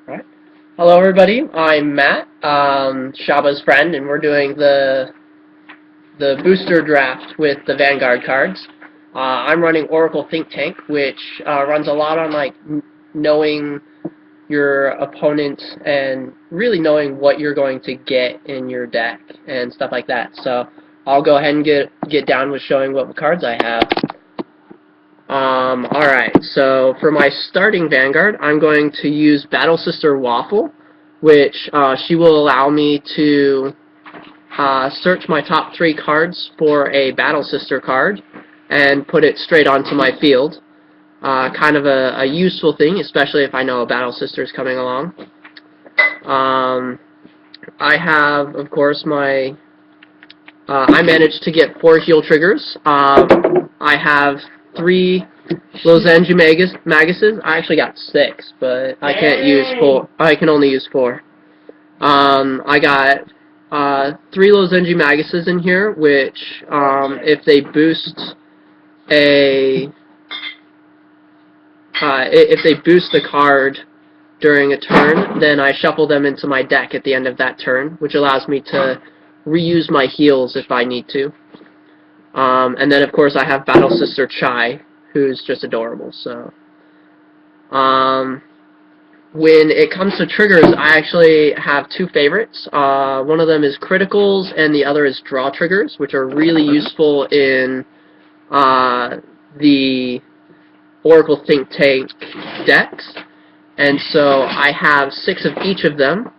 Alright. Hello everybody, I'm Matt, Shaba's friend, and we're doing the booster draft with the Vanguard cards. I'm running Oracle Think Tank, which runs a lot on knowing your opponent and really knowing what you're going to get in your deck and stuff like that. So I'll go ahead and get down with showing what cards I have. Alright, so for my starting Vanguard, I'm going to use Battle Sister Waffle, which she will allow me to search my top 3 cards for a Battle Sister card and put it straight onto my field. Kind of a useful thing, especially if I know a Battle Sister is coming along. I have, of course, I managed to get 4 heal triggers. I have 3 Lozenji Maguses. I actually got 6, but I can't use 4. I can only use 4. I got 3 Lozenji Maguses in here, which if they boost the card during a turn, then I shuffle them into my deck at the end of that turn, which allows me to reuse my heals if I need to. And then, of course, I have Battle Sister Chai, who's just adorable. So, when it comes to triggers, I actually have 2 favorites. One of them is criticals, and the other is draw triggers, which are really useful in the Oracle Think Tank decks. And so I have 6 of each of them,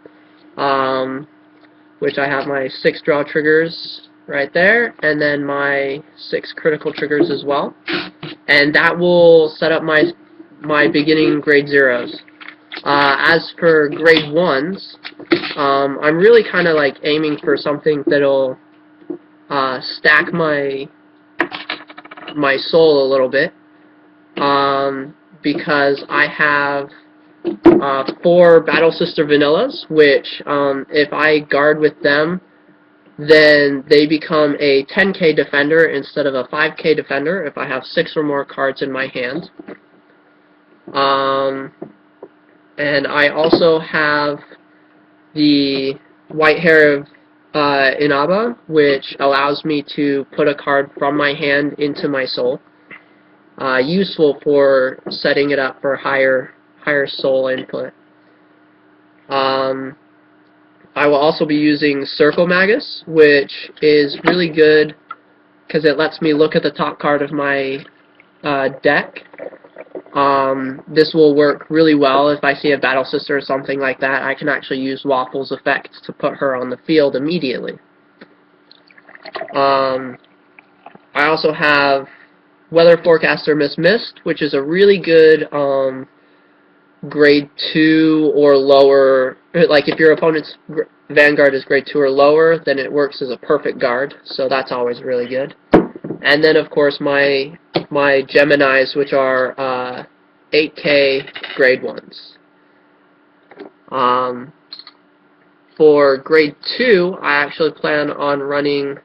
which I have my 6 draw triggers right there, and then my 6 critical triggers as well. And that will set up my beginning grade 0s. As for grade 1s, I'm really kind of aiming for something that'll stack my soul a little bit, because I have 4 Battle Sister Vanillas, which if I guard with them, then they become a 10k defender instead of a 5k defender if I have 6 or more cards in my hand. And I also have the White Hair of Inaba, which allows me to put a card from my hand into my soul. Useful for setting it up for higher soul input. I will also be using Circle Magus, which is really good because it lets me look at the top card of my deck. This will work really well if I see a Battle Sister or something like that. I can actually use Waffle's effect to put her on the field immediately. I also have Weather Forecaster Miss Mist, which is a really good grade 2 or lower. If your opponent's Vanguard is grade 2 or lower, then it works as a perfect guard, so that's always really good. And then, of course, my Geminis, which are 8k grade 1s. For grade 2, I actually plan on running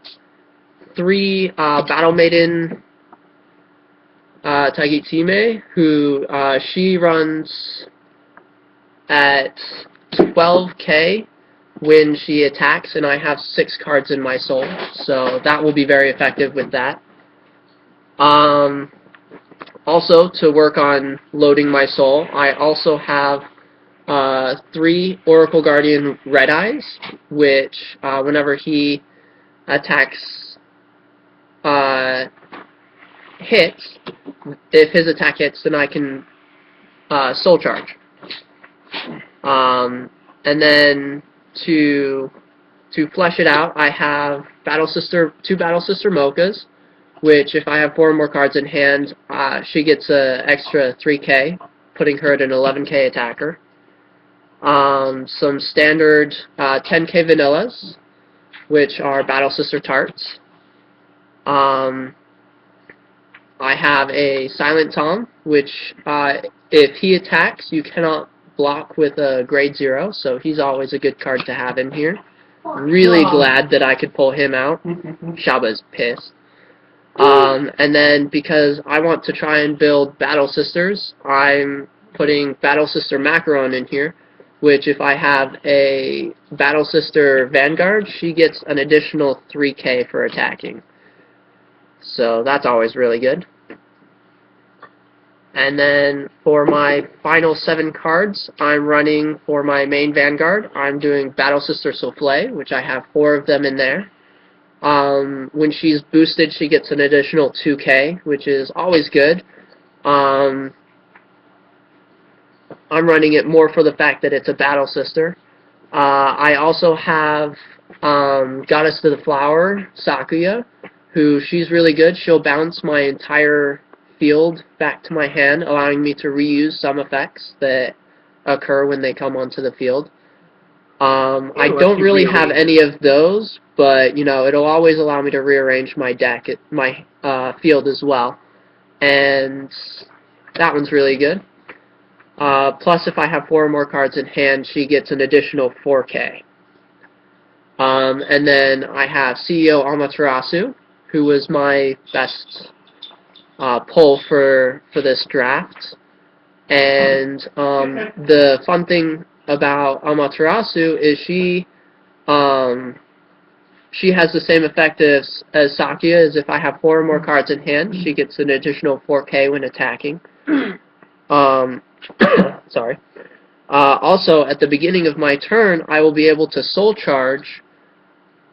3 Battle Maiden Tagitsime, who she runs at 12k when she attacks, and I have 6 cards in my soul, so that will be very effective with that. Also, to work on loading my soul, I also have 3 Oracle Guardian Red Eyes, which whenever he attacks hits, if his attack hits, then I can soul charge. And then to flesh it out, I have 2 Battle Sister Mochas, which if I have 4 or more cards in hand, she gets an extra 3k, putting her at an 11k attacker. Some standard 10k Vanillas, which are Battle Sister Tarts. I have a Silent Tom, which if he attacks, you cannot block with a grade 0, so he's always a good card to have in here. Really glad that I could pull him out. Shaba's pissed. And then because I want to try and build Battle Sisters, I'm putting Battle Sister Macaron in here, which if I have a Battle Sister Vanguard, she gets an additional 3k for attacking. So that's always really good. And then for my final 7 cards, I'm running for my main Vanguard. I'm doing Battle Sister Souffle, which I have 4 of them in there. When she's boosted, she gets an additional 2k, which is always good. I'm running it more for the fact that it's a Battle Sister. I also have Goddess to the Flower, Sakuya, who she's really good. She'll bounce my entire field back to my hand, allowing me to reuse some effects that occur when they come onto the field. I don't really have any of those, but you know, it'll always allow me to rearrange my deck, my field as well, and that one's really good. Plus, if I have 4 or more cards in hand, she gets an additional 4k. And then I have CEO Amaterasu, who was my best pull for this draft. And the fun thing about Amaterasu is she has the same effect as Sakuya, as if I have 4 or more cards in hand, she gets an additional 4k when attacking. Sorry. Also, at the beginning of my turn, I will be able to soul charge.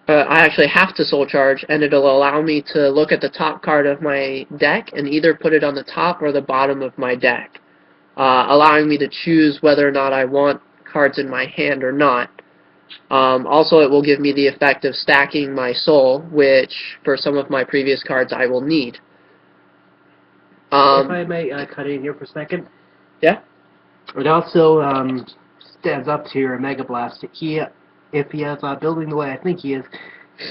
I actually have to soul charge, and it'll allow me to look at the top card of my deck and either put it on the top or the bottom of my deck, allowing me to choose whether or not I want cards in my hand or not. Also, it will give me the effect of stacking my soul, which for some of my previous cards I will need. If I may cut in here for a second. Yeah? It also stands up to your Mega Blast. If he is building the way I think he is,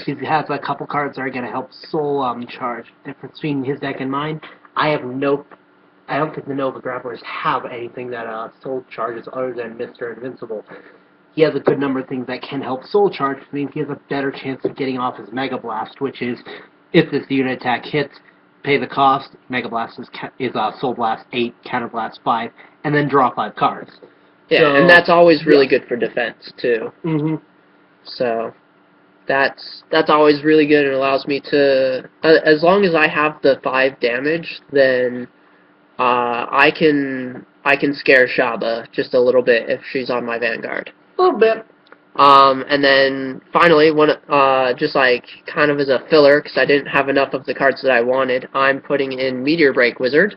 he has a couple cards that are going to help soul charge. The difference between his deck and mine, I don't think the Nova Grapplers have anything that soul charges other than Mr. Invincible. He has a good number of things that can help soul charge, which means he has a better chance of getting off his Mega Blast, which is, if this unit attack hits, pay the cost. Mega Blast is Soul Blast 8, Counter Blast 5, and then draw 5 cards. Yeah, so, and that's always really good for defense, too. Mm-hmm. So, that's always really good. It allows me to, as long as I have the 5 damage, then I can scare Shaba just a little bit if she's on my Vanguard. A little bit. And then finally, just like kind of as a filler, because I didn't have enough of the cards that I wanted, I'm putting in Meteor Break Wizard,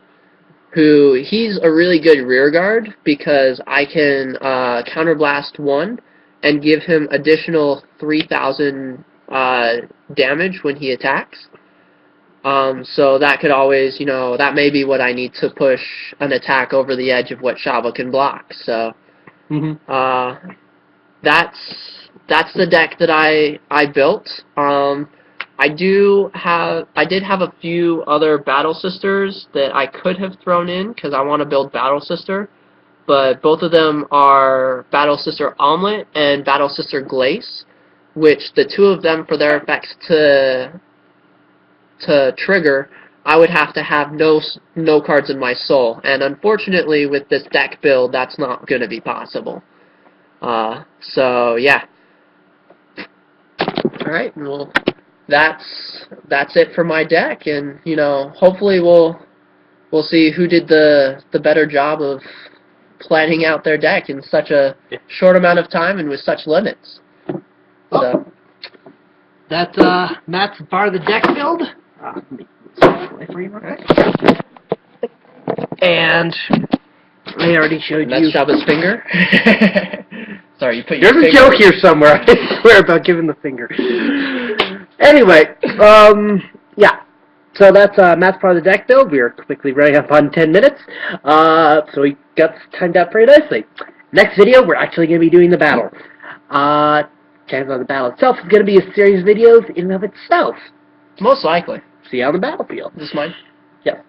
who he's a really good rear guard because I can counterblast 1 and give him additional 3,000 damage when he attacks. So that could always, you know, that may be what I need to push an attack over the edge of what Shaba can block. So that's the deck that I built. I did have a few other Battle Sisters that I could have thrown in because I want to build Battle Sister, but both of them are Battle Sister Omelet and Battle Sister Glace, which the 2 of them, for their effects to trigger, I would have to have no cards in my soul, and unfortunately with this deck build that's not going to be possible. So yeah. Alright, well that's it for my deck, and you know, hopefully we'll see who did the better job of planning out their deck in such a short amount of time and with such limits. So that's Matt's part of the deck build. And I already showed you. That's Shaba's finger. Sorry, you put your There's a joke here somewhere. I swear about giving the finger. Anyway, yeah. So that's Matt's part of the deck build. We are quickly running up on 10 minutes. So we got timed out pretty nicely. Next video, we're actually going to be doing the battle. Chances on the battle itself is going to be a series of videos in and of itself. Most likely. See you on the battlefield. Is this mine? Yep.